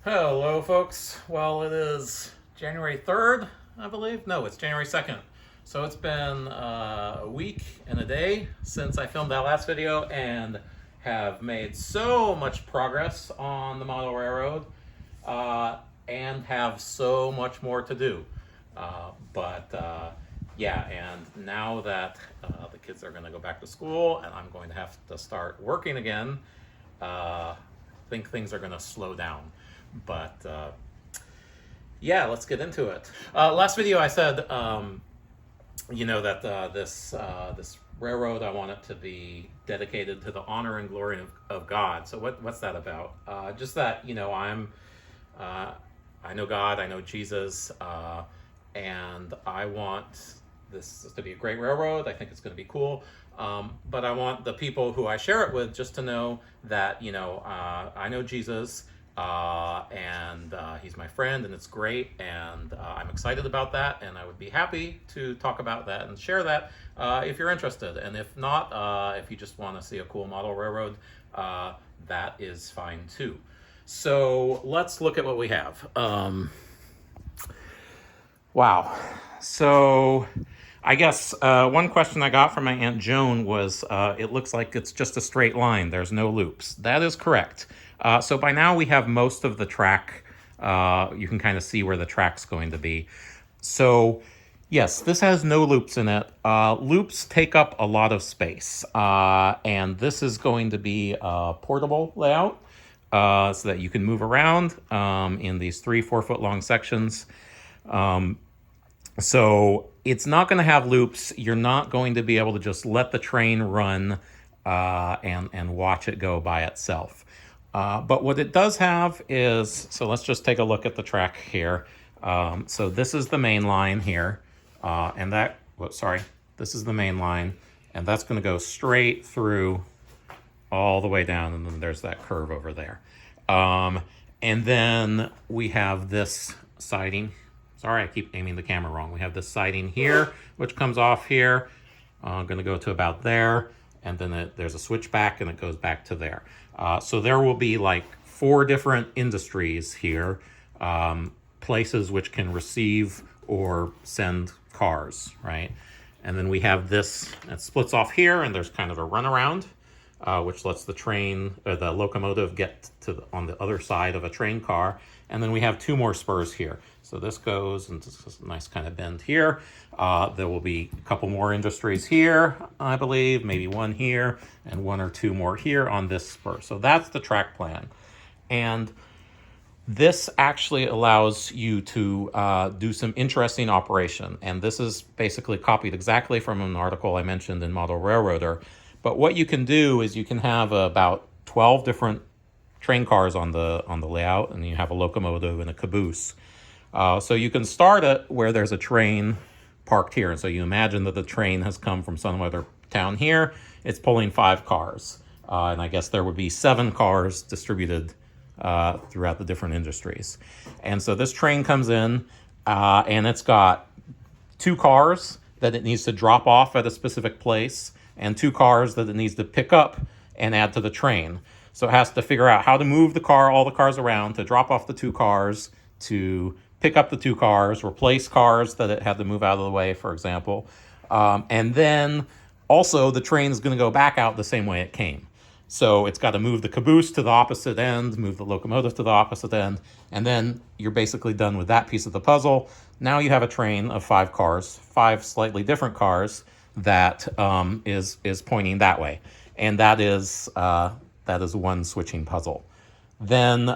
Hello, folks. Well, it is January 3rd, I believe. No, it's January 2nd. So it's been a week and a day since I filmed that last video and have made so much progress on the model railroad and have so much more to do. Yeah, and now that the kids are going to go back to school and I'm going to have to start working again, I think things are going to slow down. But yeah, let's get into it. Last video I said, that this railroad, I want it to be dedicated to the honor and glory of God. So what's that about? Just that, I know God, I know Jesus, and I want this to be a great railroad. I think it's going to be cool. But I want the people who I share it with just to know that, I know Jesus, and he's my friend, and it's great, and I'm excited about that, and I would be happy to talk about that and share that if you're interested. And if not, if you just want to see a cool model railroad, that is fine too. So let's look at what we have. Wow. So I guess one question I got from my Aunt Joan was, it looks like it's just a straight line. There's no loops. That is correct. So by now we have most of the track. You can kind of see where the track's going to be. So yes, this has no loops in it. Loops take up a lot of space. And this is going to be a portable layout so that you can move around in these 3-4 foot long sections. So it's not going to have loops. You're not going to be able to just let the train run and watch it go by itself. But what it does have is, so let's just take a look at the track here. So this is the main line here, this is the main line, and that's going to go straight through all the way down, and then there's that curve over there. And then we have this siding. Sorry, I keep aiming the camera wrong. We have this siding here, which comes off here. I'm going to go to about there, and then there's a switchback, and it goes back to there. So there will be like 4 different industries here, places which can receive or send cars, right? And then we have this, it splits off here, and there's kind of a runaround, which lets the train, or the locomotive, get on the other side of a train car. And then we have 2 more spurs here. So this goes into this nice kind of bend here. There will be a couple more industries here, I believe, maybe 1 here, and 1 or 2 more here on this spur. So that's the track plan. And this actually allows you to do some interesting operation. And this is basically copied exactly from an article I mentioned in Model Railroader. But what you can do is you can have about 12 different train cars on the layout, and you have a locomotive and a caboose. So you can start it where there's a train parked here. And so you imagine that the train has come from some other town here. It's pulling 5 cars. And I guess there would be 7 cars distributed throughout the different industries. And so this train comes in, and it's got 2 cars that it needs to drop off at a specific place, and 2 cars that it needs to pick up and add to the train. So it has to figure out how to move all the cars around, to drop off the 2 cars, to pick up the 2 cars, replace cars that it had to move out of the way, for example. And then also the train is going to go back out the same way it came. So it's got to move the caboose to the opposite end, move the locomotive to the opposite end, and then you're basically done with that piece of the puzzle. Now you have a train of 5 cars, 5 slightly different cars that is pointing that way. And that is one switching puzzle. Then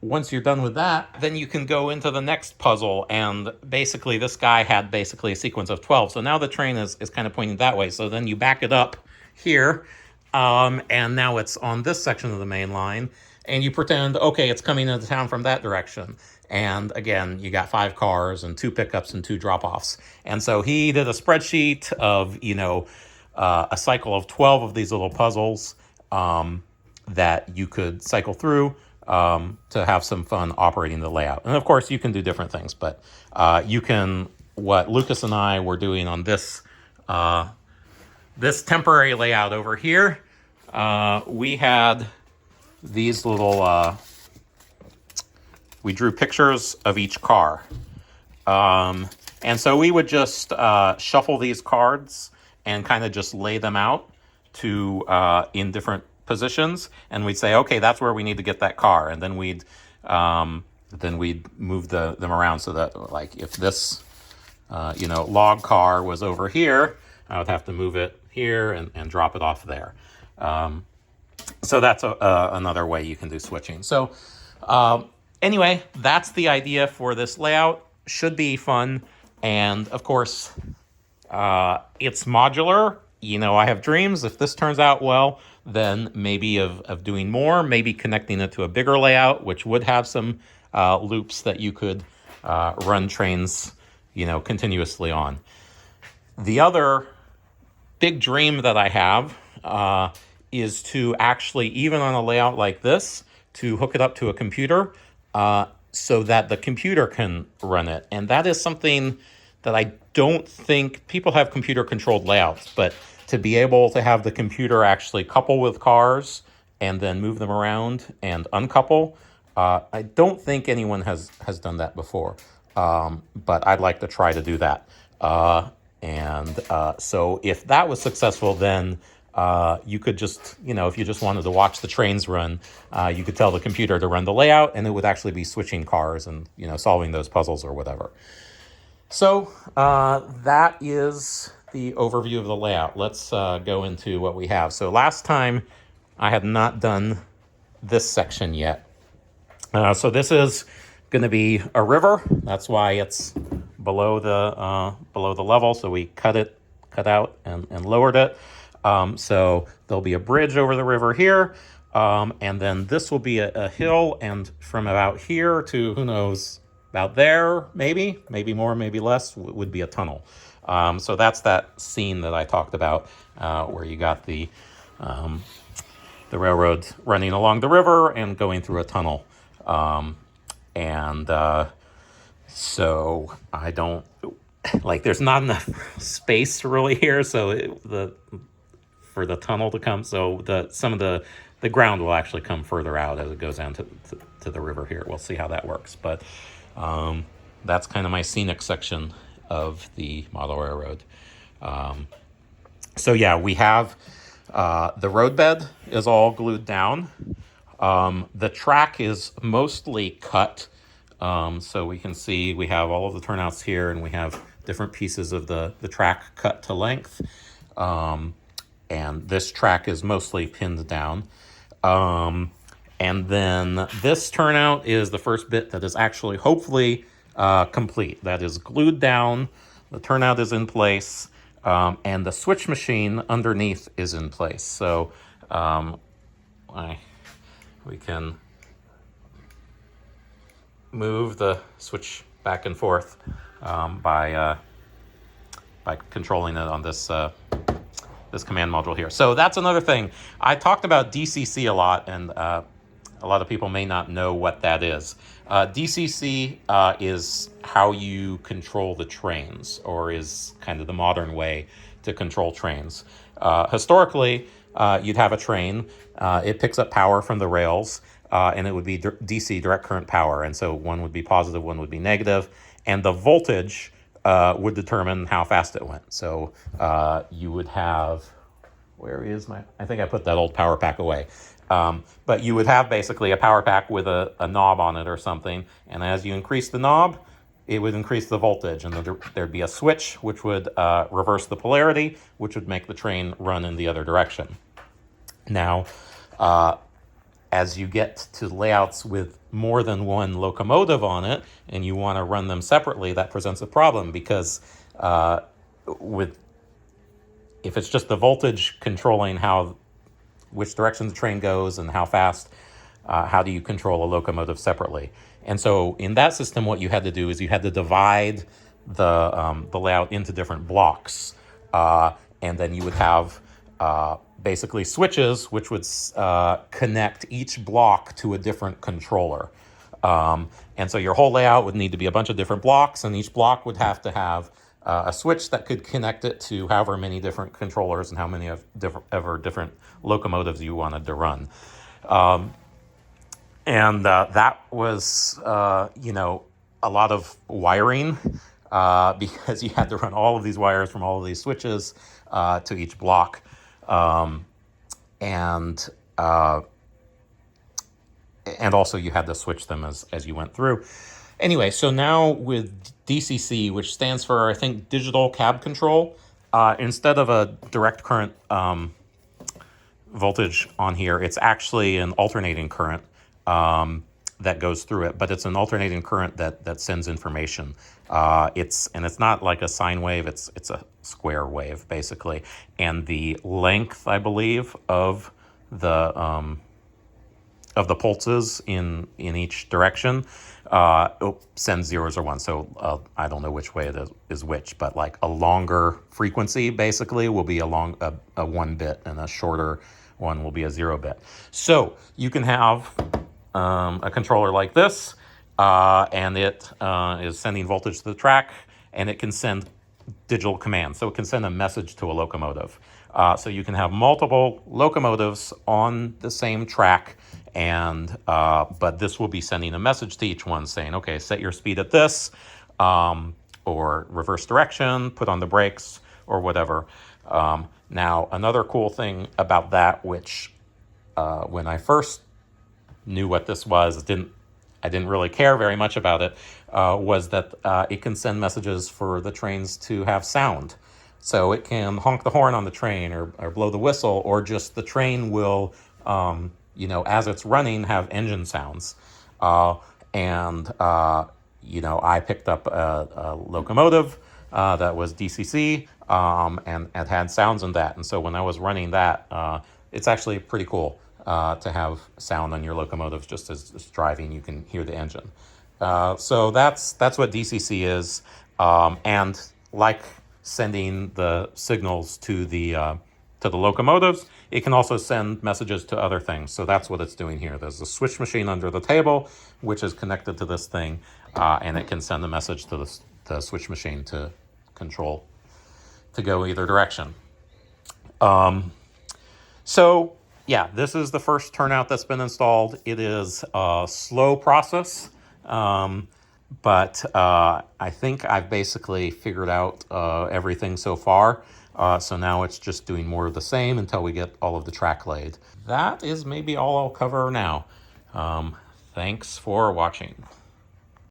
once you're done with that, then you can go into the next puzzle, and basically this guy had basically a sequence of 12. So now the train is kind of pointing that way. So then you back it up here, and now it's on this section of the main line, and you pretend, okay, it's coming into town from that direction. And again, you got 5 cars and 2 pickups and 2 drop-offs. And so he did a spreadsheet of, a cycle of 12 of these little puzzles that you could cycle through to have some fun operating the layout. And of course, you can do different things, but what Lucas and I were doing on this temporary layout over here, we had these little we drew pictures of each car. And so we would just shuffle these cards and kind of just lay them out to in different positions, and we'd say, okay, that's where we need to get that car, and then we'd move them around so that, like, if this log car was over here, I would have to move it here and drop it off there. So that's another way you can do switching. So anyway, that's the idea for this layout. Should be fun. And of course, it's modular. I have dreams. If this turns out well, then maybe of doing more, maybe connecting it to a bigger layout, which would have some loops that you could run trains, continuously on. The other big dream that I have is to actually, even on a layout like this, to hook it up to a computer so that the computer can run it. And that is something that I don't think people have computer controlled layouts, but to be able to have the computer actually couple with cars and then move them around and uncouple, I don't think anyone has done that before. But I'd like to try to do that. So if that was successful, then you could just, if you just wanted to watch the trains run, you could tell the computer to run the layout, and it would actually be switching cars and, solving those puzzles or whatever. So that is the overview of the layout. Let's go into what we have. So last time I had not done this section yet. So this is going to be a river. That's why it's below the level. So we cut out and lowered it. So there'll be a bridge over the river here. And then this will be a hill. And from about here to, who knows, about there, maybe more, maybe less, would be a tunnel. So that's that scene that I talked about, where you got the railroad running along the river and going through a tunnel. So I don't, there's not enough space really here, so for the tunnel to come, so some of the ground will actually come further out as it goes down to the river here. We'll see how that works, but that's kind of my scenic section of the model railroad. So yeah, we have the roadbed is all glued down. The track is mostly cut. So we can see we have all of the turnouts here, and we have different pieces of the track cut to length. And this track is mostly pinned down. And then this turnout is the first bit that is actually hopefully complete. That is glued down, the turnout is in place, and the switch machine underneath is in place. So we can move the switch back and forth by controlling it on this command module here. So that's another thing. I talked about DCC a lot, and a lot of people may not know what that is. DCC is how you control the trains, or is kind of the modern way to control trains. Historically, you'd have a train. It picks up power from the rails, and it would be DC, direct current power. And so one would be positive, one would be negative, and the voltage would determine how fast it went. So you would have, I think I put that old power pack away. But you would have basically a power pack with a knob on it or something. And as you increase the knob, it would increase the voltage. And there'd be a switch, which would reverse the polarity, which would make the train run in the other direction. Now, as you get to layouts with more than one locomotive on it, and you want to run them separately, that presents a problem, because if it's just the voltage controlling which direction the train goes and how fast, how do you control a locomotive separately? And so in that system, what you had to do is you had to divide the layout into different blocks, and then you would have basically switches which would connect each block to a different controller. And so your whole layout would need to be a bunch of different blocks, and each block would have to have a switch that could connect it to however many different controllers and how many different locomotives you wanted to run. And that was, you know, a lot of wiring because you had to run all of these wires from all of these switches to each block. Um, and uh, and also you had to switch them as you went through. Anyway, so now with DCC, which stands for, I think, digital cab control, instead of a direct current voltage on here, it's actually an alternating current that goes through it, but it's an alternating current that sends information. It's not like a sine wave; it's a square wave basically, and the length, I believe, of the pulses in each direction sends zeros or ones. So I don't know which way it is which, but like a longer frequency basically will be a 1 bit, and a shorter one will be a 0 bit. So you can have a controller like this, and it is sending voltage to the track, and it can send digital commands. So it can send a message to a locomotive. So you can have multiple locomotives on the same track, and but this will be sending a message to each one saying, okay, set your speed at this, or reverse direction, put on the brakes, or whatever. Now, another cool thing about that, which when I first knew what this was, I didn't really care very much about it, was that it can send messages for the trains to have sound. So it can honk the horn on the train, or blow the whistle, or just the train will, you know, as it's running, have engine sounds. And you know, I picked up a locomotive that was DCC, and it had sounds in that. And so when I was running that, it's actually pretty cool to have sound on your locomotives. Just as driving, you can hear the engine. So that's what DCC is. And like sending the signals to the locomotives, it can also send messages to other things. So that's what it's doing here. There's a switch machine under the table, which is connected to this thing, and it can send a message to the switch machine to control, to go either direction. So yeah, this is the first turnout that's been installed. It is a slow process, but I think I've basically figured out everything so far. So now it's just doing more of the same until we get all of the track laid. That is maybe all I'll cover now. Thanks for watching.